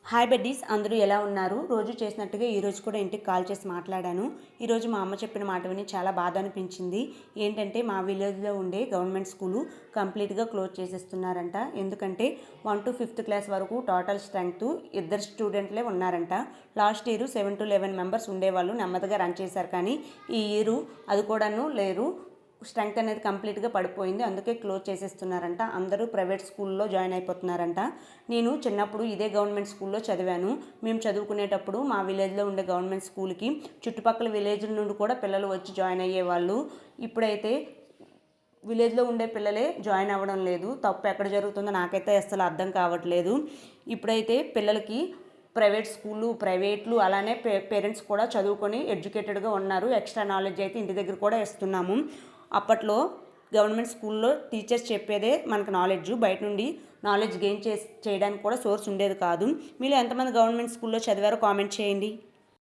Hi buddies, అందరూ ఎలా ఉన్నారు? రోజు చేసినట్టుగా ఈరోజు కూడా ఇంటికి కాల్ చేసి మాట్లాడాను. ఈరోజు మా అమ్మ చెప్పిన మాట విని చాలా బాధ అనిపించింది. ఏంటంటే మా విలేజ్లో ఉండే గవర్నమెంట్ స్కూలు కంప్లీట్గా క్లోజ్ చేసేస్తున్నారంట. ఎందుకంటే 1 to 5th క్లాస్ వరకు టోటల్ స్ట్రెంగ్త్ 2 స్టూడెంట్లే ఉన్నారంట. లాస్ట్ ఇయర్ 7 to 11 మెంబర్స్ ఉండేవాళ్ళు, నెమ్మదిగా రన్ చేశారు. కానీ ఈ ఇయర్ అది కూడాను లేరు. స్ట్రెంగ్త్ అనేది కంప్లీట్గా పడిపోయింది. అందుకే క్లోజ్ చేసేస్తున్నారంట. అందరూ ప్రైవేట్ స్కూల్లో జాయిన్ అయిపోతున్నారంట. నేను చిన్నప్పుడు ఇదే గవర్నమెంట్ స్కూల్లో చదివాను. మేము చదువుకునేటప్పుడు మా విలేజ్లో ఉండే గవర్నమెంట్ స్కూల్కి చుట్టుపక్కల విలేజ్ల నుండి కూడా పిల్లలు వచ్చి జాయిన్ అయ్యేవాళ్ళు. ఇప్పుడైతే విలేజ్లో ఉండే పిల్లలే జాయిన్ అవ్వడం లేదు. తప్పు ఎక్కడ జరుగుతుందో నాకైతే అసలు అర్థం కావట్లేదు. ఇప్పుడైతే పిల్లలకి ప్రైవేట్ స్కూళ్ళు, ప్రైవేట్లు, అలానే పేరెంట్స్ కూడా చదువుకొని ఎడ్యుకేటెడ్గా ఉన్నారు. ఎక్స్ట్రా నాలెడ్జ్ అయితే ఇంటి దగ్గర కూడా ఇస్తున్నాము. అప్పట్లో గవర్నమెంట్ స్కూల్లో టీచర్స్ చెప్పేదే మనకు నాలెడ్జ్. బయట నుండి నాలెడ్జ్ గెయిన్ చేయడానికి కూడా సోర్స్ ఉండేది కాదు. మీలో ఎంతమంది గవర్నమెంట్ స్కూల్లో చదివారో కామెంట్ చేయండి.